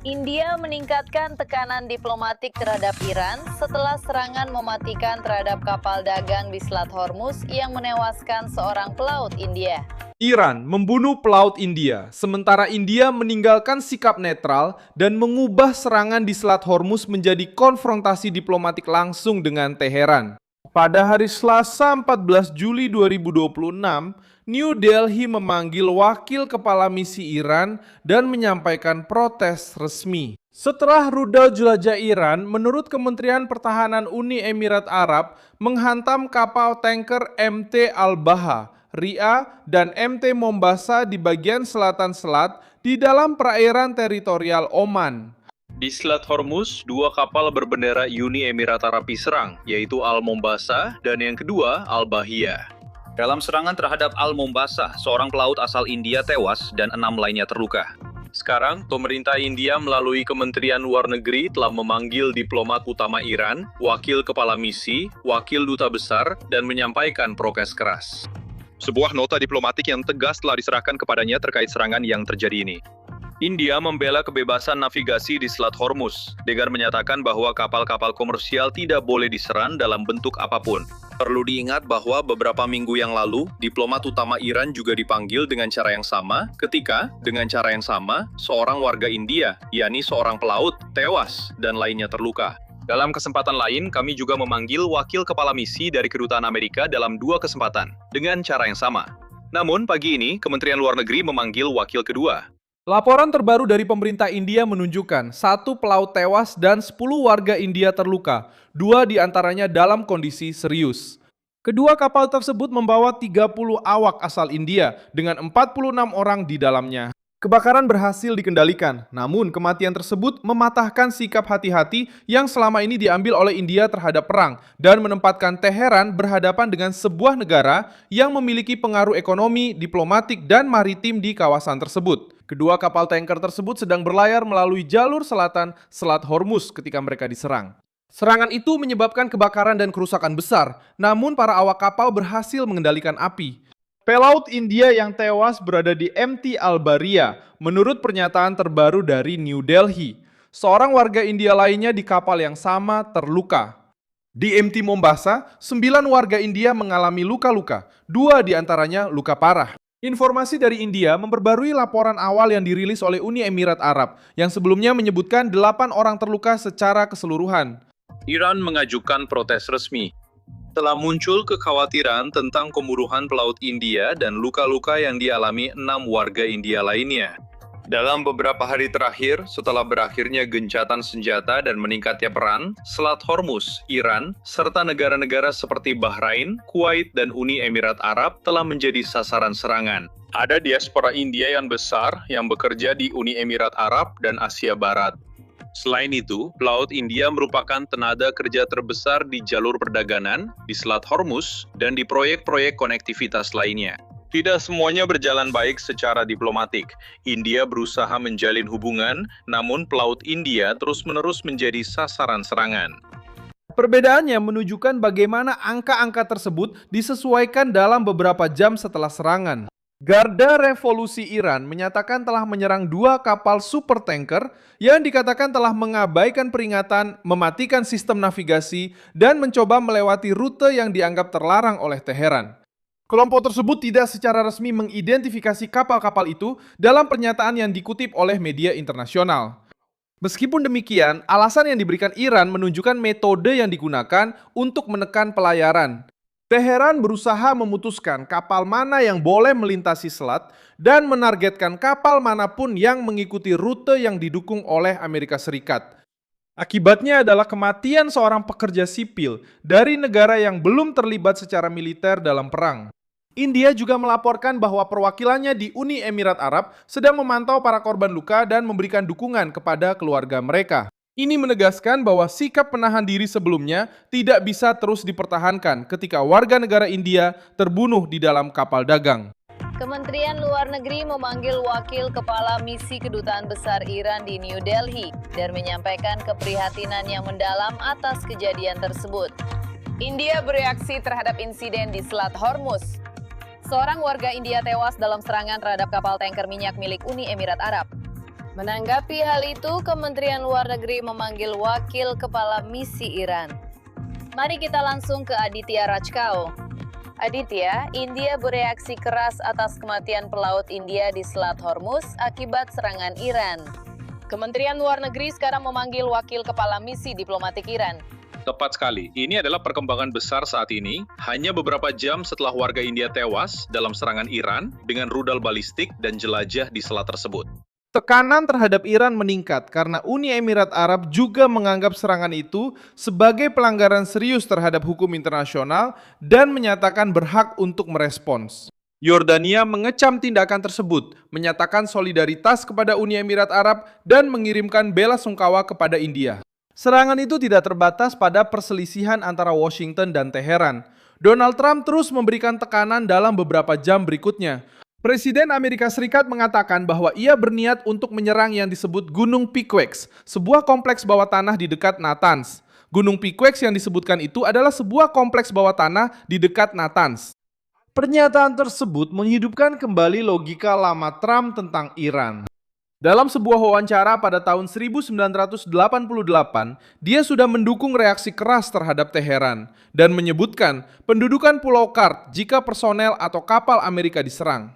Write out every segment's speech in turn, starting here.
India meningkatkan tekanan diplomatik terhadap Iran setelah serangan mematikan terhadap kapal dagang di Selat Hormuz yang menewaskan seorang pelaut India. Iran membunuh pelaut India, sementara India meninggalkan sikap netral dan mengubah serangan di Selat Hormuz menjadi konfrontasi diplomatik langsung dengan Teheran. Pada hari Selasa 14 Juli 2026, New Delhi memanggil wakil kepala misi Iran dan menyampaikan protes resmi. Setelah rudal jelajah Iran, menurut Kementerian Pertahanan Uni Emirat Arab, menghantam kapal tanker MT Al-Baha, Ria, dan MT Mombasa di bagian selatan selat di dalam perairan teritorial Oman. Di Selat Hormuz, dua kapal berbendera Uni Emirat Arab diserang, yaitu Al-Mombasa dan yang kedua Al-Bahia. Dalam serangan terhadap Al-Mombasa, seorang pelaut asal India tewas dan 6 lainnya terluka. Sekarang, pemerintah India melalui Kementerian Luar Negeri telah memanggil diplomat utama Iran, wakil kepala misi, wakil duta besar, dan menyampaikan protes keras. Sebuah nota diplomatik yang tegas telah diserahkan kepadanya terkait serangan yang terjadi ini. India membela kebebasan navigasi di Selat Hormuz dengan menyatakan bahwa kapal-kapal komersial tidak boleh diserang dalam bentuk apapun. Perlu diingat bahwa beberapa minggu yang lalu, diplomat utama Iran juga dipanggil dengan cara yang sama ketika, dengan cara yang sama, seorang warga India, yakni seorang pelaut, tewas dan lainnya terluka. Dalam kesempatan lain, kami juga memanggil wakil kepala misi dari Kedutaan Amerika dalam 2 kesempatan, dengan cara yang sama. Namun, pagi ini, Kementerian Luar Negeri memanggil wakil kedua. Laporan terbaru dari pemerintah India menunjukkan 1 pelaut tewas dan 10 warga India terluka, 2 diantaranya dalam kondisi serius. Kedua kapal tersebut membawa 30 awak asal India dengan 46 orang di dalamnya. Kebakaran berhasil dikendalikan, namun kematian tersebut mematahkan sikap hati-hati yang selama ini diambil oleh India terhadap perang dan menempatkan Teheran berhadapan dengan sebuah negara yang memiliki pengaruh ekonomi, diplomatik, dan maritim di kawasan tersebut. Kedua kapal tanker tersebut sedang berlayar melalui jalur selatan Selat Hormuz ketika mereka diserang. Serangan itu menyebabkan kebakaran dan kerusakan besar, namun para awak kapal berhasil mengendalikan api. Pelaut India yang tewas berada di MT Al-Bahia, menurut pernyataan terbaru dari New Delhi. Seorang warga India lainnya di kapal yang sama terluka. Di MT Mombasa, 9 warga India mengalami luka-luka, 2 diantaranya luka parah. Informasi dari India memperbarui laporan awal yang dirilis oleh Uni Emirat Arab, yang sebelumnya menyebutkan 8 orang terluka secara keseluruhan. Iran mengajukan protes resmi. Telah muncul kekhawatiran tentang pembunuhan pelaut India dan luka-luka yang dialami 6 warga India lainnya. Dalam beberapa hari terakhir, setelah berakhirnya gencatan senjata dan meningkatnya perang, Selat Hormuz, Iran, serta negara-negara seperti Bahrain, Kuwait, dan Uni Emirat Arab telah menjadi sasaran serangan. Ada diaspora India yang besar yang bekerja di Uni Emirat Arab dan Asia Barat. Selain itu, pelaut India merupakan tenaga kerja terbesar di jalur perdagangan, di Selat Hormuz, dan di proyek-proyek konektivitas lainnya. Tidak semuanya berjalan baik secara diplomatik. India berusaha menjalin hubungan, namun pelaut India terus-menerus menjadi sasaran serangan. Perbedaannya menunjukkan bagaimana angka-angka tersebut disesuaikan dalam beberapa jam setelah serangan. Garda Revolusi Iran menyatakan telah menyerang 2 kapal supertanker yang dikatakan telah mengabaikan peringatan, mematikan sistem navigasi, dan mencoba melewati rute yang dianggap terlarang oleh Teheran. Kelompok tersebut tidak secara resmi mengidentifikasi kapal-kapal itu dalam pernyataan yang dikutip oleh media internasional. Meskipun demikian, alasan yang diberikan Iran menunjukkan metode yang digunakan untuk menekan pelayaran. Teheran berusaha memutuskan kapal mana yang boleh melintasi selat dan menargetkan kapal manapun yang mengikuti rute yang didukung oleh Amerika Serikat. Akibatnya adalah kematian seorang pekerja sipil dari negara yang belum terlibat secara militer dalam perang. India juga melaporkan bahwa perwakilannya di Uni Emirat Arab sedang memantau para korban luka dan memberikan dukungan kepada keluarga mereka. Ini menegaskan bahwa sikap menahan diri sebelumnya tidak bisa terus dipertahankan ketika warga negara India terbunuh di dalam kapal dagang. Kementerian Luar Negeri memanggil wakil kepala misi Kedutaan Besar Iran di New Delhi dan menyampaikan keprihatinan yang mendalam atas kejadian tersebut. India bereaksi terhadap insiden di Selat Hormuz. Seorang warga India tewas dalam serangan terhadap kapal tanker minyak milik Uni Emirat Arab. Menanggapi hal itu, Kementerian Luar Negeri memanggil Wakil Kepala Misi Iran. Mari kita langsung ke Aditya Rajkao. Aditya, India bereaksi keras atas kematian pelaut India di Selat Hormuz akibat serangan Iran. Kementerian Luar Negeri sekarang memanggil Wakil Kepala Misi Diplomatik Iran. Tepat sekali, ini adalah perkembangan besar saat ini, hanya beberapa jam setelah warga India tewas dalam serangan Iran dengan rudal balistik dan jelajah di selat tersebut. Tekanan terhadap Iran meningkat karena Uni Emirat Arab juga menganggap serangan itu sebagai pelanggaran serius terhadap hukum internasional dan menyatakan berhak untuk merespons. Yordania mengecam tindakan tersebut, menyatakan solidaritas kepada Uni Emirat Arab dan mengirimkan bela sungkawa kepada India. Serangan itu tidak terbatas pada perselisihan antara Washington dan Teheran. Donald Trump terus memberikan tekanan dalam beberapa jam berikutnya. Presiden Amerika Serikat mengatakan bahwa ia berniat untuk menyerang yang disebut Gunung Pequax, sebuah kompleks bawah tanah di dekat Natanz. Gunung Pequax yang disebutkan itu adalah sebuah kompleks bawah tanah di dekat Natanz. Pernyataan tersebut menghidupkan kembali logika lama Trump tentang Iran. Dalam sebuah wawancara pada tahun 1988, dia sudah mendukung reaksi keras terhadap Teheran dan menyebutkan pendudukan Pulau Kart jika personel atau kapal Amerika diserang.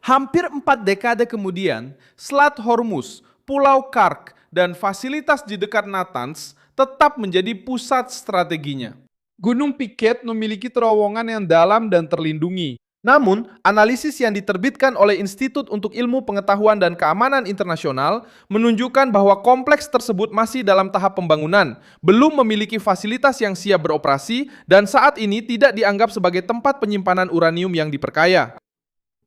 Hampir 4 dekade kemudian, Selat Hormuz, Pulau Kark, dan fasilitas di dekat Natanz tetap menjadi pusat strateginya. Gunung Piket memiliki terowongan yang dalam dan terlindungi. Namun, analisis yang diterbitkan oleh Institut untuk Ilmu Pengetahuan dan Keamanan Internasional menunjukkan bahwa kompleks tersebut masih dalam tahap pembangunan, belum memiliki fasilitas yang siap beroperasi, dan saat ini tidak dianggap sebagai tempat penyimpanan uranium yang diperkaya.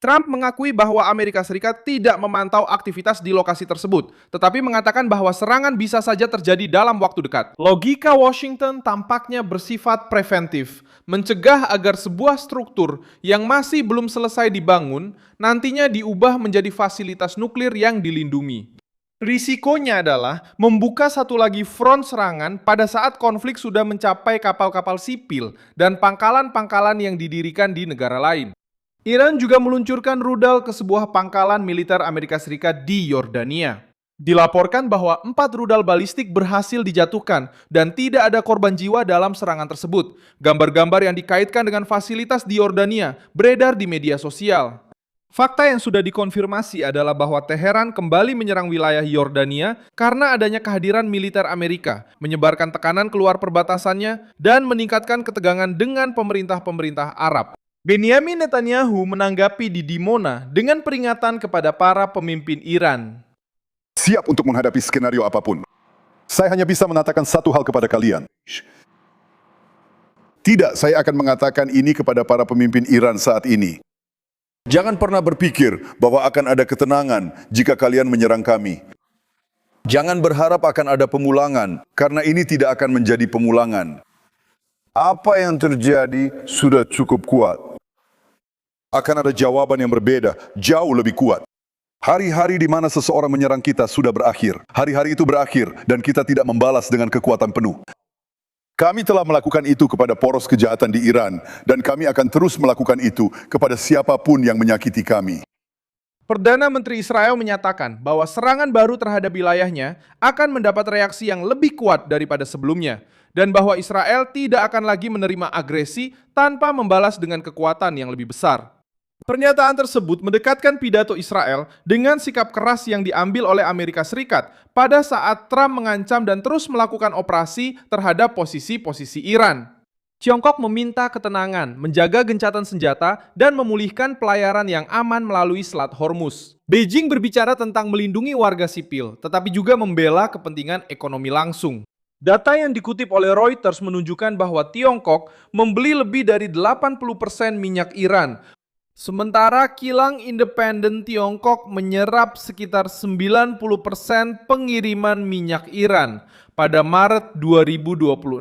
Trump mengakui bahwa Amerika Serikat tidak memantau aktivitas di lokasi tersebut, tetapi mengatakan bahwa serangan bisa saja terjadi dalam waktu dekat. Logika Washington tampaknya bersifat preventif, mencegah agar sebuah struktur yang masih belum selesai dibangun nantinya diubah menjadi fasilitas nuklir yang dilindungi. Risikonya adalah membuka satu lagi front serangan pada saat konflik sudah mencapai kapal-kapal sipil dan pangkalan-pangkalan yang didirikan di negara lain. Iran juga meluncurkan rudal ke sebuah pangkalan militer Amerika Serikat di Yordania. Dilaporkan bahwa 4 rudal balistik berhasil dijatuhkan dan tidak ada korban jiwa dalam serangan tersebut. Gambar-gambar yang dikaitkan dengan fasilitas di Yordania beredar di media sosial. Fakta yang sudah dikonfirmasi adalah bahwa Teheran kembali menyerang wilayah Yordania karena adanya kehadiran militer Amerika, menyebarkan tekanan keluar perbatasannya, dan meningkatkan ketegangan dengan pemerintah-pemerintah Arab. Benyamin Netanyahu menanggapi di Dimona dengan peringatan kepada para pemimpin Iran. Siap untuk menghadapi skenario apapun. Saya hanya bisa mengatakan satu hal kepada kalian. Tidak, saya akan mengatakan ini kepada para pemimpin Iran saat ini. Jangan pernah berpikir bahwa akan ada ketenangan jika kalian menyerang kami. Jangan berharap akan ada pemulangan, karena ini tidak akan menjadi pemulangan. Apa yang terjadi sudah cukup kuat. Akan ada jawaban yang berbeda, jauh lebih kuat. Hari-hari di mana seseorang menyerang kita sudah berakhir. Hari-hari itu berakhir dan kita tidak membalas dengan kekuatan penuh. Kami telah melakukan itu kepada poros kejahatan di Iran dan kami akan terus melakukan itu kepada siapapun yang menyakiti kami. Perdana Menteri Israel menyatakan bahwa serangan baru terhadap wilayahnya akan mendapat reaksi yang lebih kuat daripada sebelumnya, dan bahwa Israel tidak akan lagi menerima agresi tanpa membalas dengan kekuatan yang lebih besar. Pernyataan tersebut mendekatkan pidato Israel dengan sikap keras yang diambil oleh Amerika Serikat pada saat Trump mengancam dan terus melakukan operasi terhadap posisi-posisi Iran. Tiongkok meminta ketenangan, menjaga gencatan senjata, dan memulihkan pelayaran yang aman melalui Selat Hormuz. Beijing berbicara tentang melindungi warga sipil, tetapi juga membela kepentingan ekonomi langsung. Data yang dikutip oleh Reuters menunjukkan bahwa Tiongkok membeli lebih dari 80% minyak Iran, sementara kilang independen Tiongkok menyerap sekitar 90% pengiriman minyak Iran pada Maret 2026.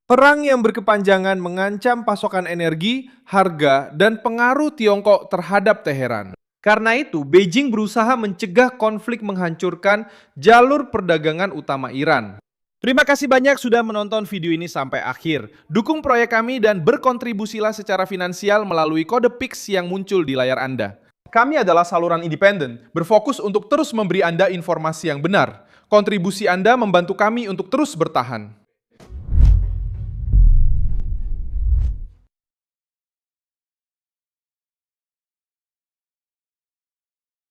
Perang yang berkepanjangan mengancam pasokan energi, harga, dan pengaruh Tiongkok terhadap Teheran. Karena itu, Beijing berusaha mencegah konflik menghancurkan jalur perdagangan utama Iran. Terima kasih banyak sudah menonton video ini sampai akhir. Dukung proyek kami dan berkontribusilah secara finansial melalui kode Pix yang muncul di layar Anda. Kami adalah saluran independen, berfokus untuk terus memberi Anda informasi yang benar. Kontribusi Anda membantu kami untuk terus bertahan.